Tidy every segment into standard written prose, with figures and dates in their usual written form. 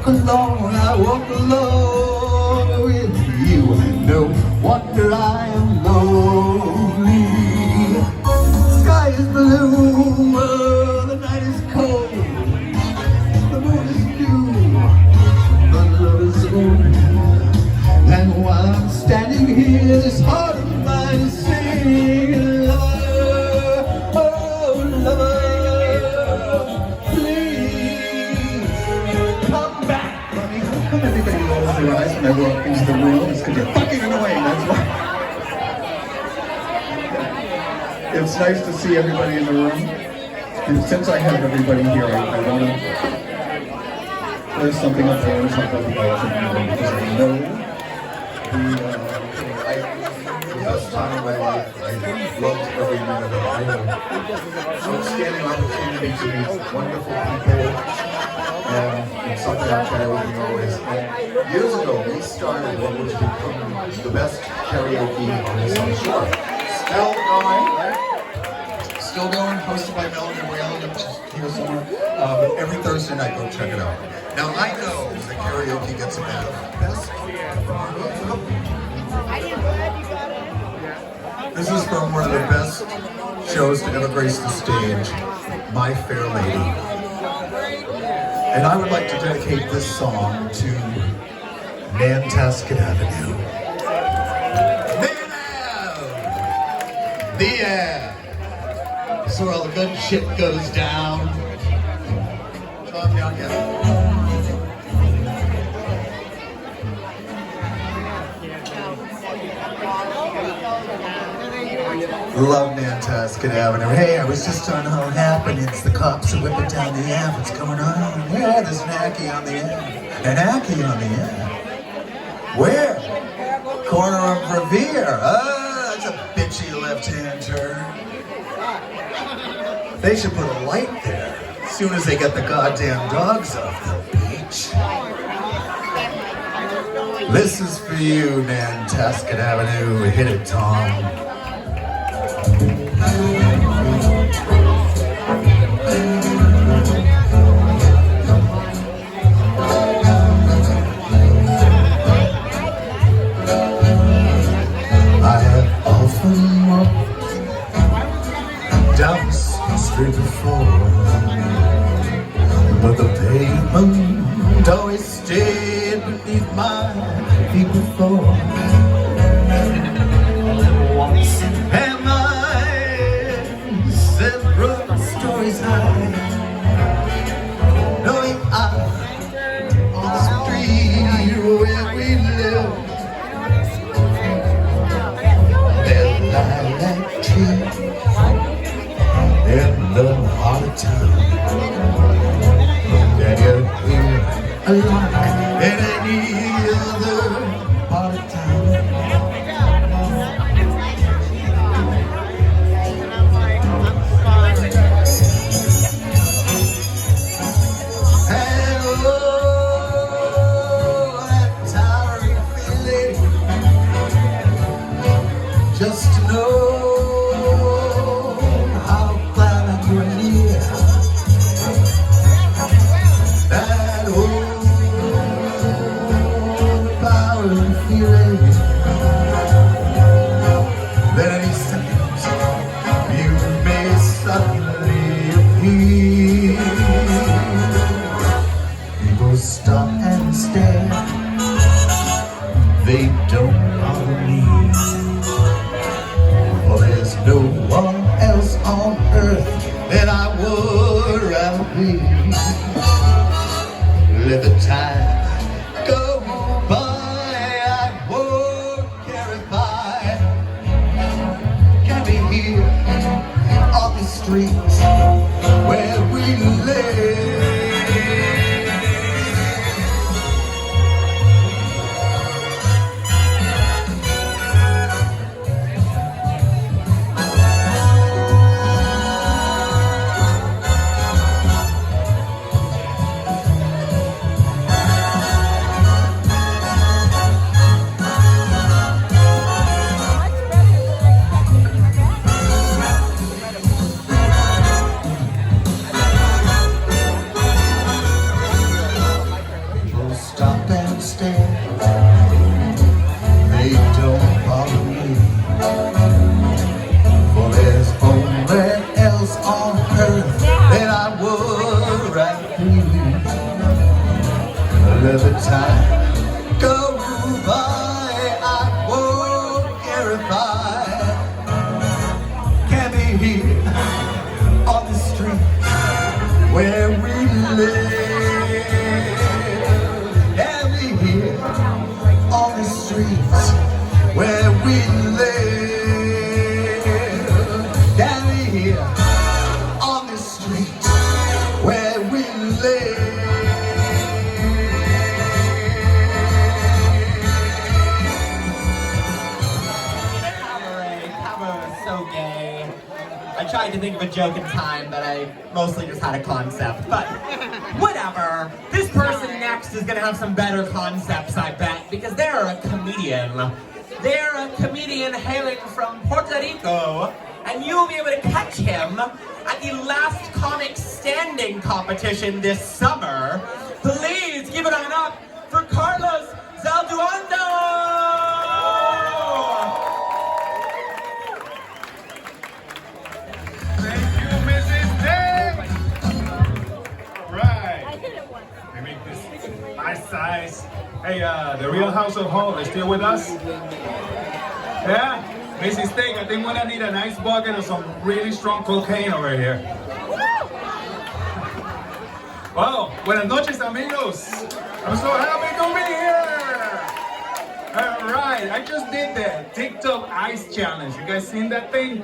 alone, I walk alone with you. No wonder I am lonely. Sky is blue, the night is cold, the moon is new, the love is old. And while I'm standing here, this heart of mine is singing, lover, oh lover, please come back. Honey, how come everybody rolls their eyes when I walk into the room? It's because you're fucking annoying, that's why. It's nice to see everybody in the room. And since I have everybody here, I want to there's something up there or something about it because I know the best time of my life. I loved every minute of it. I had an outstanding opportunity to meet wonderful people and something I'm karaoke always. And years ago, we started what was becoming the best karaoke on the South Shore. Still going, right? Still going, hosted by Melanie Whalen, which is here somewhere. But every Thursday night, go check it out. Now, I know that karaoke gets a bad best. This is from one of the best shows to ever grace the stage, My Fair Lady. And I would like to dedicate this song to Nantasket Avenue. The Ave. This is where all the good shit goes down. Calm down, yeah. Love Nantasket Avenue. Hey, I was just on Home Happenings. The cops are whipping down the Ave. What's going on? Yeah, there's an Aki on the Ave. An Aki on the Ave. Where? Corner of Revere. Ah, that's a bitchy left-hand turn. They should put a light there as soon as they get the goddamn dogs off the beach. This is for you, Nantasket Avenue. Hit it, Tom. I have often walked down the street before, but the pavement always stayed beneath my feet before. Once am I several stories high, knowing on the street where we live, there's lilac trees in the heart of town, and you hear a lark in any other part of town. Just to know how glad you're near. That old power and feeling that any second you may suddenly appear. People stop and stare. They don't bother me. There's no one else on earth that I would rather be. Let the time go by, I won't care if I can be here on the street where we live. Can be here on the streets where we live. Can be here on the streets where we live. I tried to think of a joke in time, but I mostly just had a concept. But whatever. This person next is gonna have some better concepts, I bet, because they're a comedian. They're a comedian hailing from Puerto Rico, and you'll be able to catch him at the Last Comic Standing competition this summer. Please give it on up for Carlos Zalduondo! Nice size. Hey, the Real House of Hall is still with us? Yeah? Mrs. Steak, I think we're gonna need a nice bucket of some really strong cocaine over here. Well, buenas noches, amigos. I'm so happy to be here. All right, I just did the TikTok Ice Challenge. You guys seen that thing?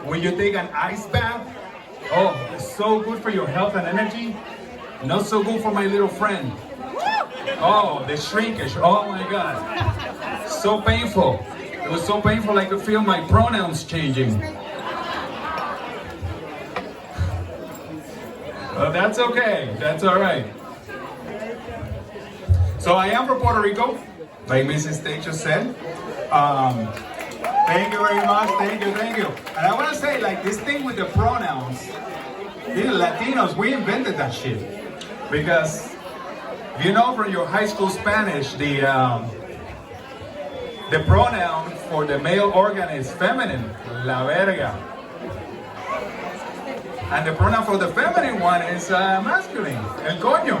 When you take an ice bath? Oh, it's so good for your health and energy. Not so good for my little friend. Oh, the shrinkage. Oh my God. So painful. It was so painful I could feel my pronouns changing. Well, that's okay. That's all right. So I am from Puerto Rico, like Mrs. Steak just said. Thank you very much. Thank you. And I want to say, like, this thing with the pronouns, these Latinos, we invented that shit. Because you know from your high school Spanish, the pronoun for the male organ is feminine, la verga. And the pronoun for the feminine one is masculine, el coño.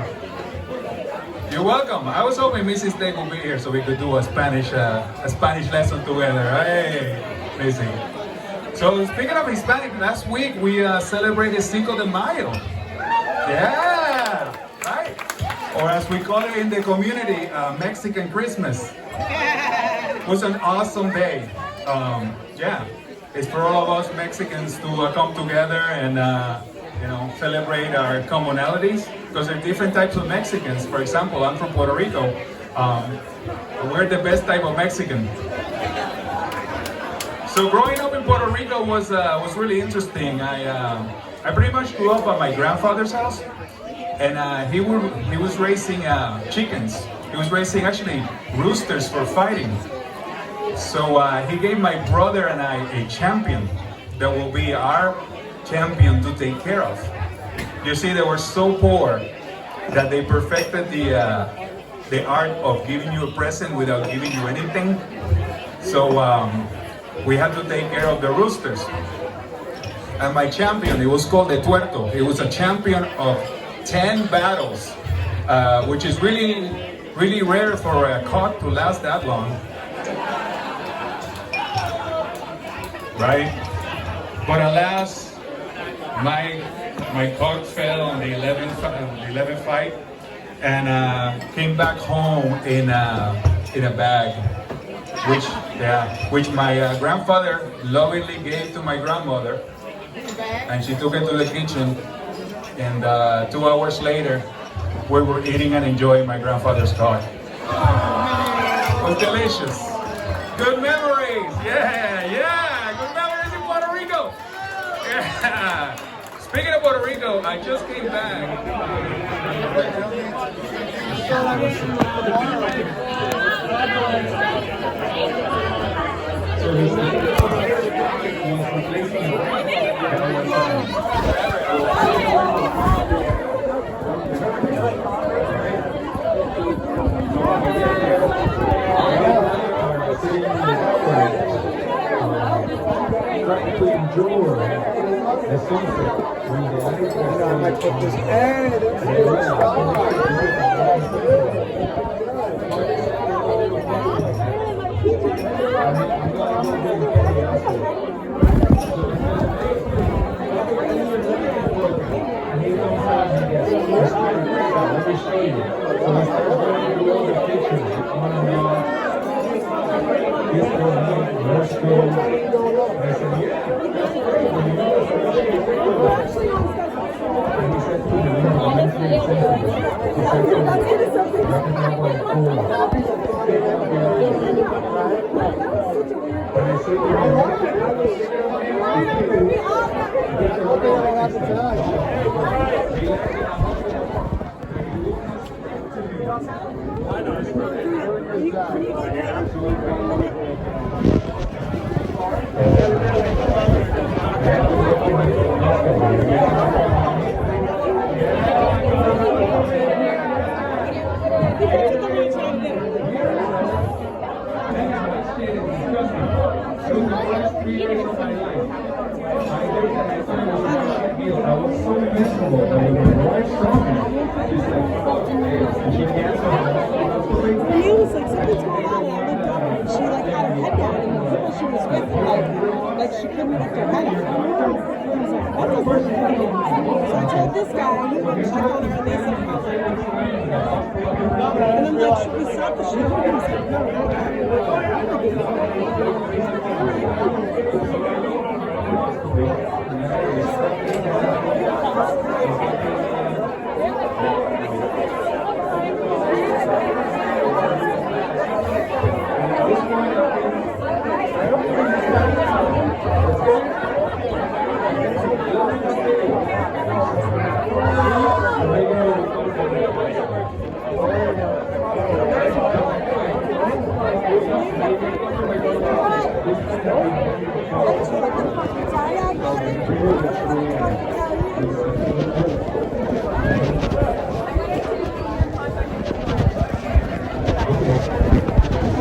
You're welcome. I was hoping Mrs. Steak would be here so we could do a Spanish lesson together. Hey, Missy. So speaking of Hispanic, last week we celebrated Cinco de Mayo. Yeah, right? Or as we call it in the community, Mexican Christmas. It was an awesome day. Yeah, it's for all of us Mexicans to come together and celebrate our commonalities, because there are different types of Mexicans. For example, I'm from Puerto Rico. We're the best type of Mexican. So growing up in Puerto Rico was really interesting. I pretty much grew up at my grandfather's house, and he was raising chickens. He was raising actually roosters for fighting. So he gave my brother and I a champion that will be our champion to take care of. You see, they were so poor that they perfected the art of giving you a present without giving you anything. So we had to take care of the roosters. And my champion, it was called the Tuerto. He was a champion of 10 battles, which is really, really rare for a cock to last that long. Right? But alas, my cock fell on the 11th fight and came back home in a bag, which my grandfather lovingly gave to my grandmother, and she took it to the kitchen. And 2 hours later, we were eating and enjoying my grandfather's cock. It was delicious. Good memories. Yeah. Good memories in Puerto Rico. Yeah. Speaking of Puerto Rico, I just came back. Practically enjoy the sunset when the light is show you. So I started going through all the pictures, on and off. This for me, your school. And I said, yeah, that's great. When you know so much, you take over. And he said, put it in the monthly executive. He said, recommend cool. And I said, I was so miserable that when my wife saw me, she's like, fuck this. And she canceled. For me, it was like something told Allie. I looked over and she like had her head down, and the people she was with, like she couldn't lift her head up. I was like, what the fuck? So I told this guy, and he went and checked on her, and they said, and I'm like, should we stop the shoot? And he said,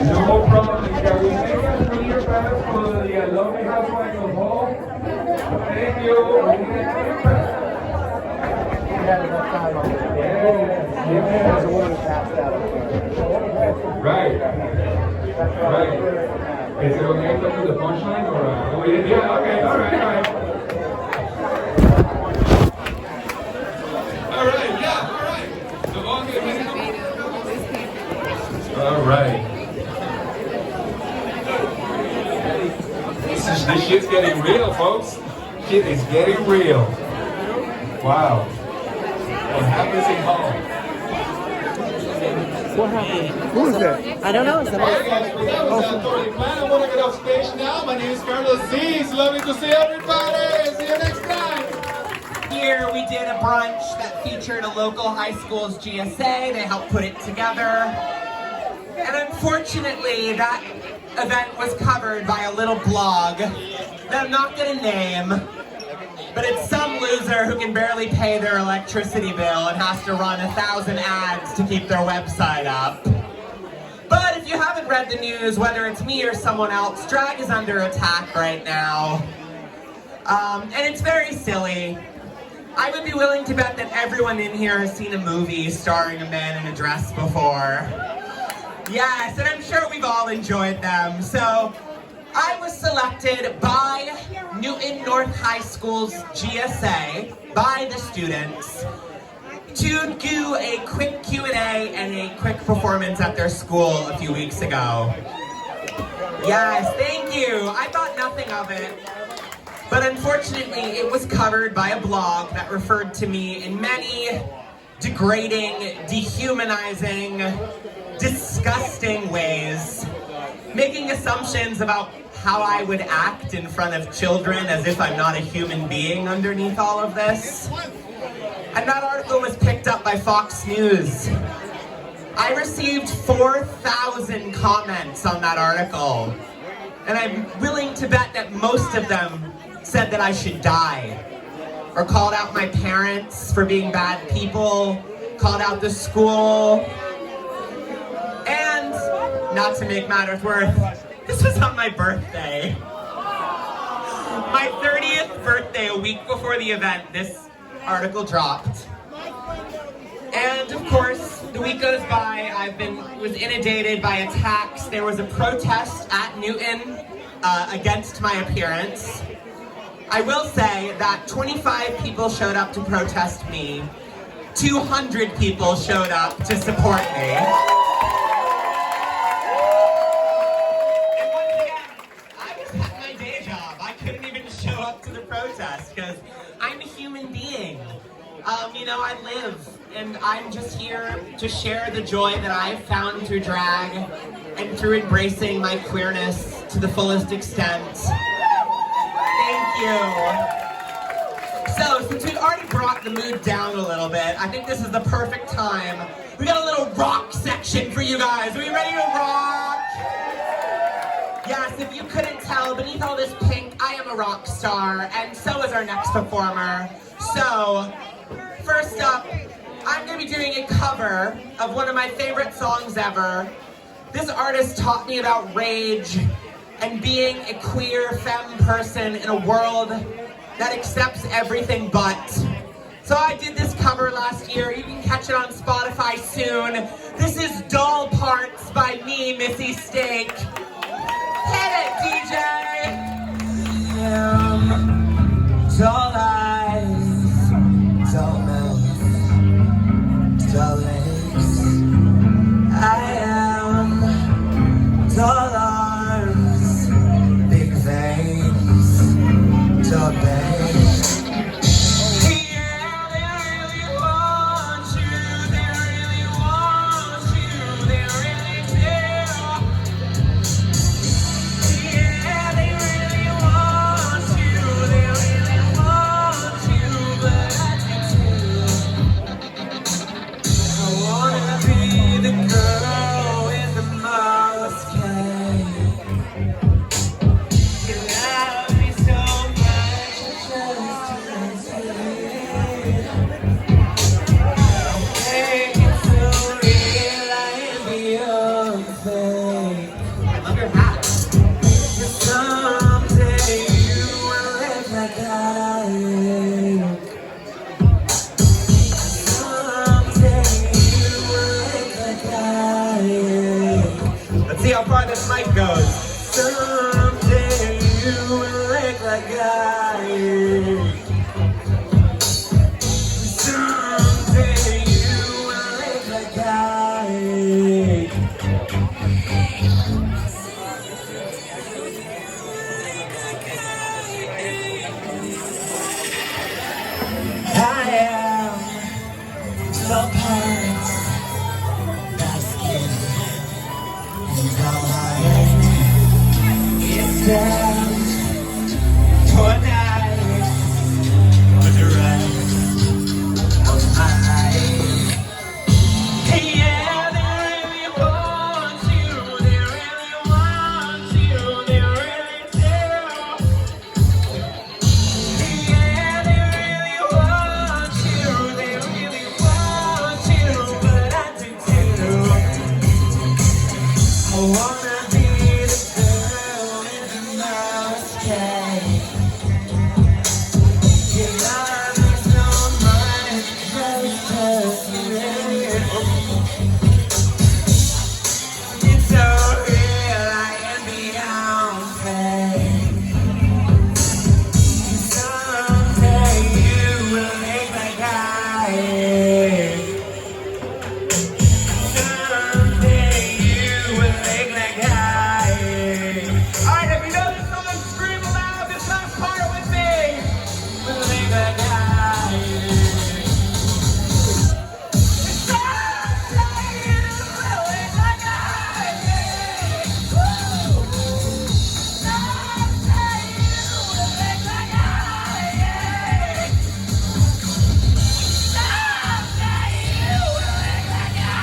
No problem. Can we make a clear pass for the lovely housewife of home? Thank you. Right. Right. Is it okay to do the punchline or? Yeah. Okay. All right. All right. All right. Yeah. All right. So, all right. This shit's getting real, folks. Shit is getting real. Wow. What happens in home? what happened? Who is that? I don't know. Alright guys, well, that was Authority Plan. I want to get off stage now. My name is Carlos Z. It's lovely to see everybody. See you next time. Here we did a brunch that featured a local high school's GSA. They helped put it together. And unfortunately, that event was covered by a little blog that I'm not going to name, but it's some loser who can barely pay their electricity bill and has to run 1,000 ads to keep their website up. But if you haven't read the news, whether it's me or someone else, drag is under attack right now. And it's very silly. I would be willing to bet that everyone in here has seen a movie starring a man in a dress before. Yes, and I'm sure we've all enjoyed them. So I was selected by Newton North High School's GSA, by the students, to do a quick Q&A and a quick performance at their school a few weeks ago. Yes, thank you. I thought nothing of it. But unfortunately, it was covered by a blog that referred to me in many degrading, dehumanizing, disgusting ways, making assumptions about how I would act in front of children as if I'm not a human being underneath all of this. And that article was picked up by Fox News. I received 4,000 comments on that article, and I'm willing to bet that most of them said that I should die, or called out my parents for being bad people, called out the school, and, not to make matters worse, this was on my birthday. My 30th birthday, a week before the event, this article dropped. And of course, the week goes by, was inundated by attacks. There was a protest at Newton against my appearance. I will say that 25 people showed up to protest me, 200 people showed up to support me. And once again, I was at my day job. I couldn't even show up to the protest because I'm a human being. You know, I live, and I'm just here to share the joy that I've found through drag and through embracing my queerness to the fullest extent. Thank you. So, since we've already brought the mood down a little bit, I think this is the perfect time. We got a little rock section for you guys. Are we ready to rock? Yes, if you couldn't tell, beneath all this pink, I am a rock star, and so is our next performer. So, first up, I'm going to be doing a cover of one of my favorite songs ever. This artist taught me about rage and being a queer femme person in a world that accepts everything but. So I did this cover last year. You can catch it on Spotify soon. This is Doll Parts by me, Missy Steak. Hit it, DJ! Doll eyes, doll mouth, doll legs. I am doll arms, big veins, doll bangs. Yeah, they really want you, they really want you, they really do. Yeah, they really want you, they really want you, but I do too. I wanna be the girl with the most cake. You love me so much, just to take. Make it so real, I am beyond fake. I love your hat. Someday you will live like I am. Someday you will live like I am. Let's see how far this mic goes. Someday you will live like I am. Someday you will live like I am. I am so parts, that skin, and how high it's down tonight for the rest of my life. Yeah, they really want you, they really want you, they really do. Yeah, they really want you, they really want you, but I do too. I wanna be the girl with the most cake. You love me so much, just it's so real, I am beyond fake. Someday you will make like I am. Someday you will make like I am. Alright, if you know this song, scream aloud this last part with me. Will make like I am. Someday you will make like I am. Woo! Someday you will make like I am. Someday you will make like I am.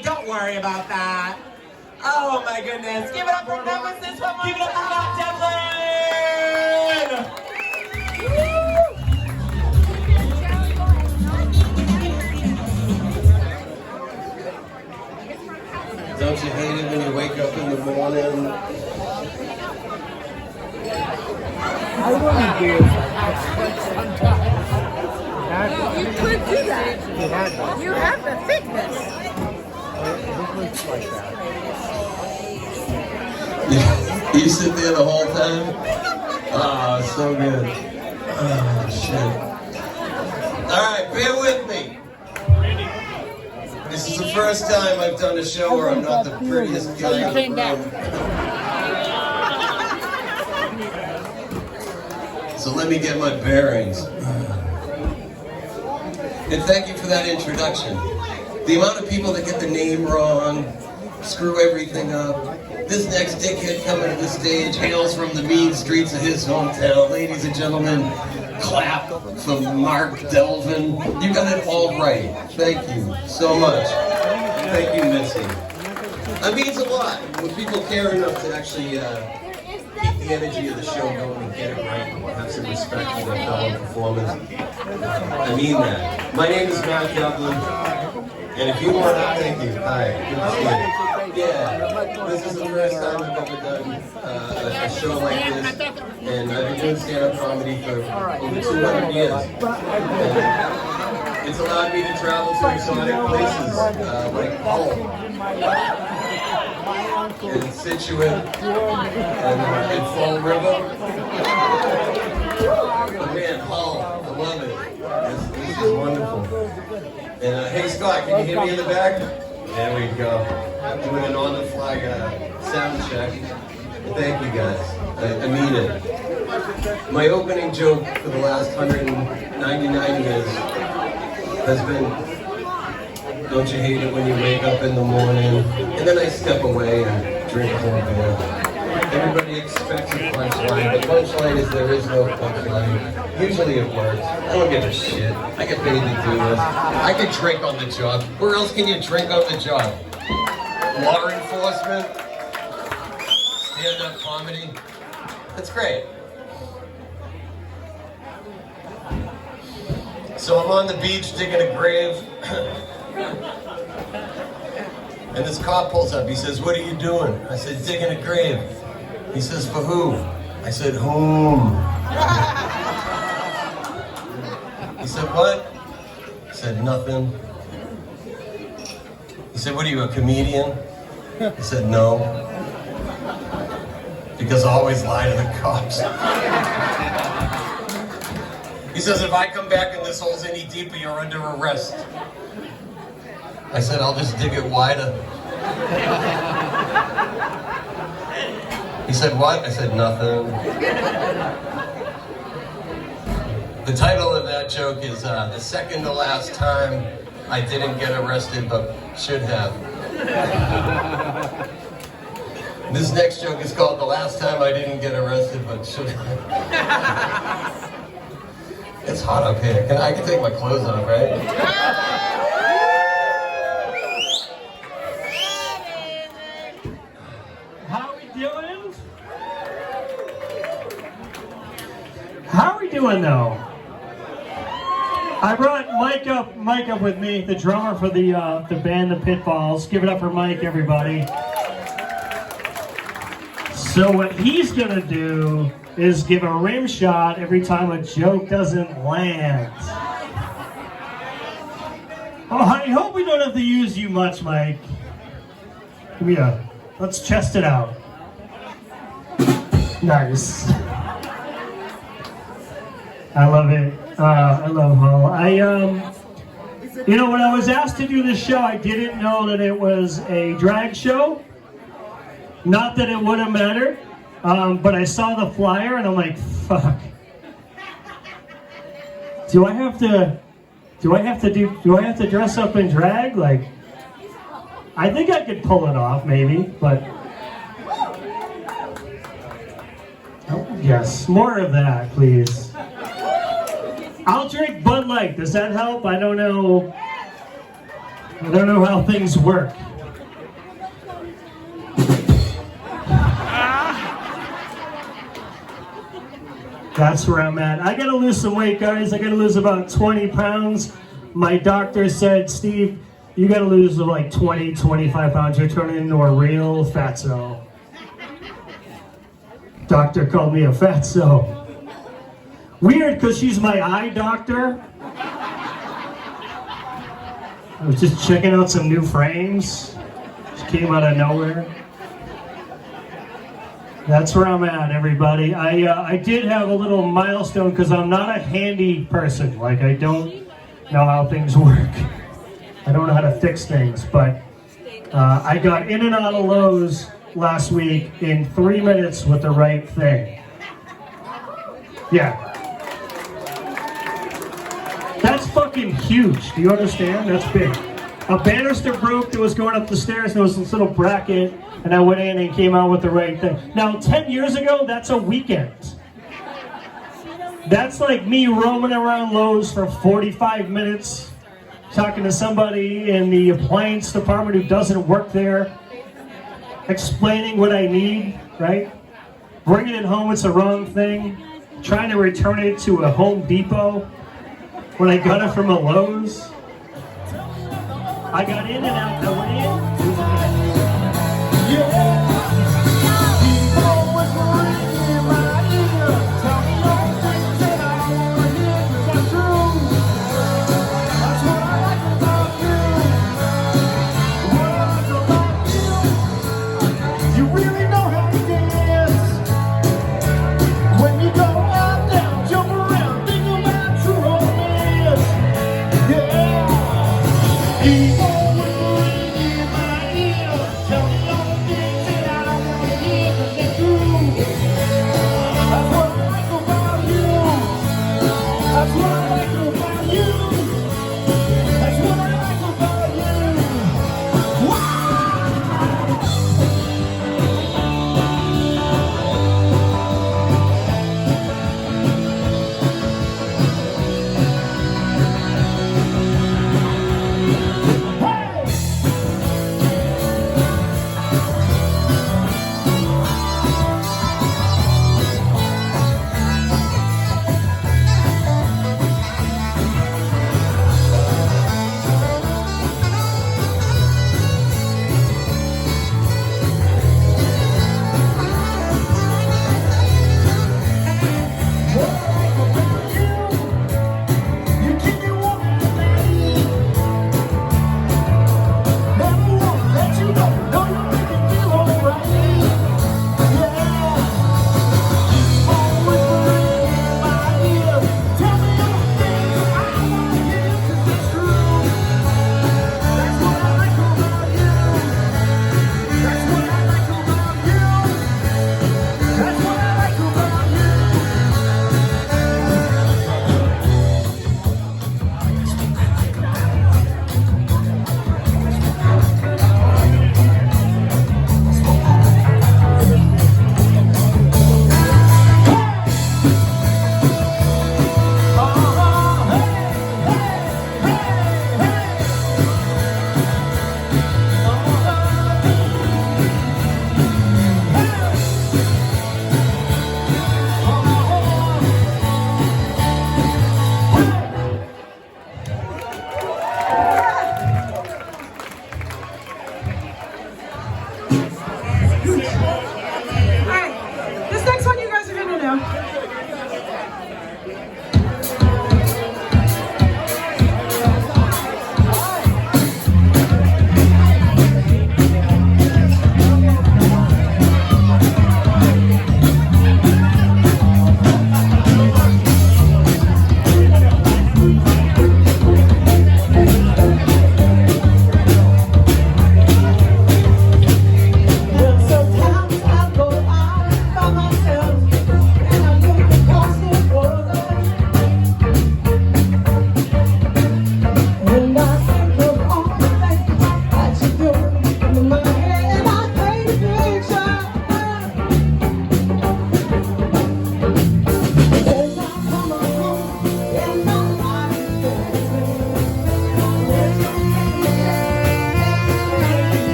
everybody. Don't worry about that. Oh my goodness. Give it up for Nemesis one more time. Give it up for Matt Devlin. Don't you hate it when you wake up in the morning? I wouldn't do it. You could do that. You have the thickness. You sit there the whole time? Ah, so good. Oh, shit. Alright, bear with me. This is the first time I've done a show where I'm not the prettiest guy in the room. So let me get my bearings. And thank you for that introduction. The amount of people that get the name wrong, screw everything up. This next dickhead coming to the stage hails from the mean streets of his hometown. Ladies and gentlemen, clap for Mark Delvin. You got it all right. Thank you so much. Thank you, Missy. That means a lot when people care enough to actually keep the energy of the show going and get it right and have some respect for their fellow performers. I mean that. My name is Matt Devlin, and if you want to, thank you. Hi, good to see you. Yeah, this is the first time I've ever done a show like this, and I've been doing stand-up comedy for over 200 years. And it's allowed me to travel to exotic places like Hull, and Situate, and Fall River. But man, Hull, I love it. This is wonderful. And hey Scott, can you hear me in the back? There we go. I'm doing an on-the-fly sound check. Thank you guys. I mean it. My opening joke for the last 199 years has been, don't you hate it when you wake up in the morning? And then I step away and drink more beer. Everybody expects a punchline. The punchline is there is no punchline. Usually it works. I don't give a shit. I get paid to do this. I can drink on the job. Where else can you drink on the job? Law enforcement? Stand-up comedy? That's great. So I'm on the beach digging a grave. And this cop pulls up. He says, "What are you doing?" I said, "Digging a grave." He says, "For who?" I said, "Whom?" He said, "What?" I said, "Nothing." He said, "What are you, a comedian?" I said, "No." Because I always lie to the cops. He says, "If I come back and this hole's any deeper, you're under arrest." I said, "I'll just dig it wider." He said, "What?" I said, "Nothing." The title of that joke is the second to last time I didn't get arrested, but should have. This next joke is called the last time I didn't get arrested, but should have. It's hot up here. I can take my clothes off, right? How we doing? How we doing though? I brought Mike up with me, the drummer for the band, The Pitfalls. Give it up for Mike, everybody. So what he's gonna do is give a rim shot every time a joke doesn't land. Oh, I hope we don't have to use you much, Mike. Give me let's chest it out. Nice. I love it. I love Hull. You know, when I was asked to do this show, I didn't know that it was a drag show. Not that it would have mattered, but I saw the flyer and I'm like, fuck. Do I have to dress up in drag? Like, I think I could pull it off, maybe, but. Oh, yes, more of that, please. I'll drink Bud Light. Does that help? I don't know how things work. That's where I'm at. I gotta lose some weight, guys. I gotta lose about 20 pounds. My doctor said, Steve, you gotta lose like 20, 25 pounds. You're turning into a real fatso. Doctor called me a fatso. Weird, because she's my eye doctor. I was just checking out some new frames. Just came out of nowhere. That's where I'm at, everybody. I did have a little milestone because I'm not a handy person. Like, I don't know how things work. I don't know how to fix things, but I got in and out of Lowe's last week in 3 minutes with the right thing. Yeah. That's fucking huge. Do you understand? That's big. A banister broke that was going up the stairs. There was this little bracket, and I went in and came out with the right thing. Now, 10 years ago, that's a weekend. That's like me roaming around Lowe's for 45 minutes, talking to somebody in the appliance department who doesn't work there, explaining what I need, right? Bringing it home, it's the wrong thing. Trying to return it to a Home Depot when I got it from a Lowe's. I got in and out, I went in.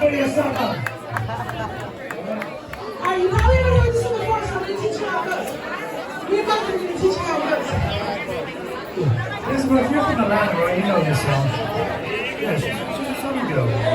Feria Saka. Alright, you probably haven't heard this one before, so I'm going to teach you how it goes. Me and Buster are going to teach you how it goes. This is if you're from Atlanta, right? You know this song. Yes, it's a song you go.